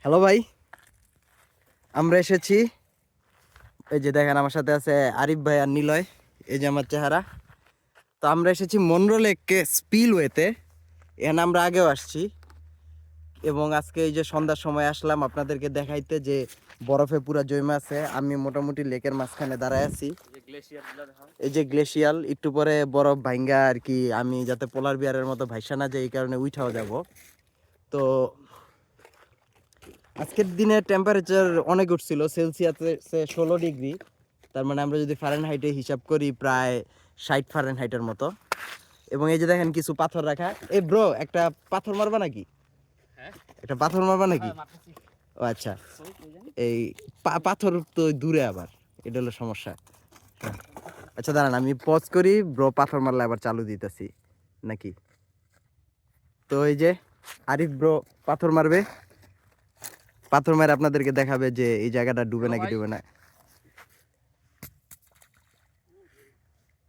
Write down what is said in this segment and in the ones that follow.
Hello ভাই, আমরা এসেছি। এই যে দেখেন আমার সাথে আছে আরিফ ভাই আর নিলয়। এই যে আমার চেহারা। তো আমরা এসেছি মনরো লেককে স্পিলওয়েতে। এখানে আমরা আগেও আসছি এবং আজকে এই যে সন্ধ্যার সময় আসলাম আপনাদেরকে দেখাইতে যে বরফে পুরা জমে আছে। আমি মোটামুটি লেকের মাঝখানে দাঁড়ায় আছি। এই যে গ্লেশিয়াল, একটু পরে বরফ ভাঙ্গা আর কি। আমি যাতে পোলার বিয়ারের মতো ভাইসা না যায় এই কারণে উঠাও যাব। তো আজকের দিনে টেম্পারেচার অনেক উঠছিল, সেলসিয়াসে 16 ডিগ্রি। তার মানে আমরা যদি ফারেনহাইটে হিসাব করি প্রায় 60 ফারেনহাইটের মতো। এবং এই যে দেখেন কিছু পাথর রাখা। এই ব্রো, একটা পাথর মারবা নাকি? একটা পাথর মারবা নাকি? ও আচ্ছা, এই পাথর তো দূরে, আবার এটা হলো সমস্যা। আচ্ছা দাঁড়ান, আমি পজ করি, ব্রো পাথর মারলে আবার চালু দিতেছি নাকি। তো এই যে আরিফ ব্রো পাথর মারবে। পাথর মেরে আপনাদেরকে দেখাবে যে এই জায়গাটা ডুবে নাকি ডুবে না।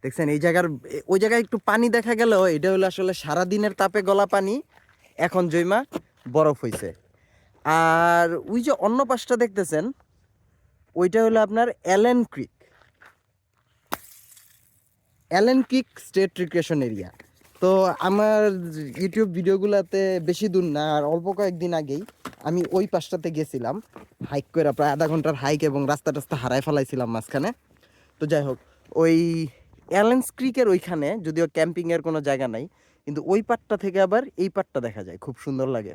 দেখছেন এই জায়গার, ওই জায়গায় একটু পানি দেখা গেল, এটা হলো আসলে সারাদিনের তাপে গলা পানি, এখন জৈমা বরফ হইছে। আর ওই যে অন্য পাশটা দেখতেছেন, ওইটা হলো আপনার Allen Creek. Allen Creek state recreation area. তো আমার ইউটিউব ভিডিওগুলোতে বেশি দূর না, আর অল্প কয়েকদিন আগেই আমি ওই পাশটাতে গেছিলাম হাইক করে, প্রায় আধা ঘন্টার হাইক, এবং রাস্তা টাস্তা হারাই ফেলাইছিলাম মাঝখানে। তো যাই হোক, ওই অ্যালেন্স ক্রিকের ওইখানে যদিও ক্যাম্পিংয়ের কোনো জায়গা নাই, কিন্তু ওই পাটটা থেকে আবার এই পাটটা দেখা যায়, খুব সুন্দর লাগে।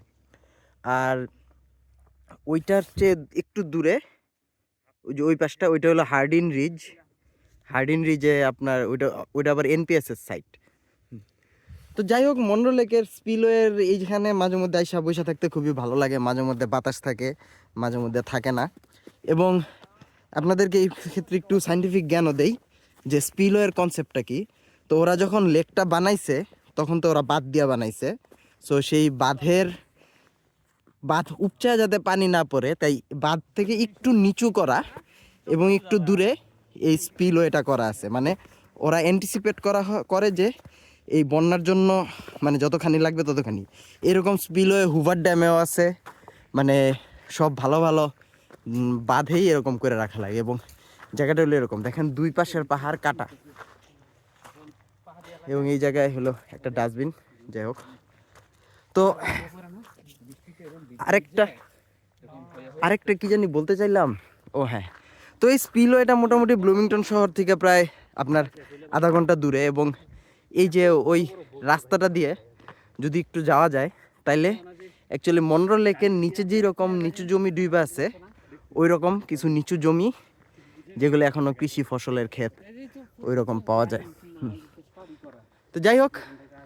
আর ওইটার চেয়ে একটু দূরে ওই যে ওই পাশটা, ওইটা হলো হার্ডিন রিজ। হার্ডিন রিজে আপনার ওইটা ওইটা আবার এনপিএসের সাইট। তো যাই হোক, মনরো লেকের স্পিলওয়ের এইখানে মাঝে মধ্যে আইসা বসে থাকতে খুবই ভালো লাগে। মাঝে মধ্যে বাতাস থাকে, মাঝে মধ্যে থাকে না। এবং আপনাদেরকে এই ক্ষেত্রে একটু সাইন্টিফিক জ্ঞানও দেই যে স্পিলওয়ের কনসেপ্টটা কি। তো ওরা যখন লেকটা বানাইছে তখন তো ওরা বাঁধ দিয়া বানাইছে। সো সেই বাঁধ উপচায় যাতে পানি না পড়ে, তাই বাঁধ থেকে একটু নিচু করা এবং একটু দূরে এই স্পিলওয়েটা করা আছে। মানে ওরা অ্যান্টিসিপেট করে যে এই বন্যার জন্য মানে যতখানি লাগবে ততখানি। এরকম স্পিলওয়ে হুভার ড্যামেও আছে। মানে সব ভালো ভালো বাঁধেই এরকম করে রাখা লাগে। এবং জায়গাটা হলো এরকম, দেখেন দুই পাশের পাহাড় কাটা, এবং এই জায়গায় হলো একটা ডাস্টবিন। যাই হোক, তো আরেকটা আরেকটা কি জানি বলতে চাইলাম, ও হ্যাঁ, তো এই স্পিলওয়েটা মোটামুটি ব্লুমিংটন শহর থেকে প্রায় আপনার আধা ঘন্টা দূরে। এবং এই যে ওই রাস্তাটা দিয়ে যদি একটু যাওয়া যায়, তাইলে অ্যাকচুয়ালি মনরো লেকের নিচে যেই রকম নিচু জমি ডুইবা আছে, ওই রকম কিছু নিচু জমি যেগুলো এখনো কৃষি ফসলের ক্ষেত, ওই রকম পাওয়া যায়। তো যাই হোক,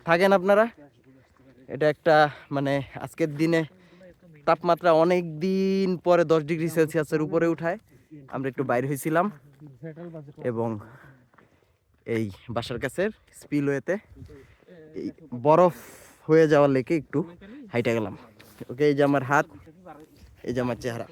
থাকেন আপনারা। এটা একটা মানে আজকের দিনে তাপমাত্রা অনেক দিন পরে 10 ডিগ্রি সেলসিয়াসের উপরে উঠায়। আমরা একটু বাইরে হয়েছিলাম এবং এই বাসার কাছের স্পিলওয়েতে এই বরফ হয়ে যাওয়ার লেকে একটু হাইটা গেলাম। ওকে, এই যে আমার হাত, এই যে আমার চেহারা।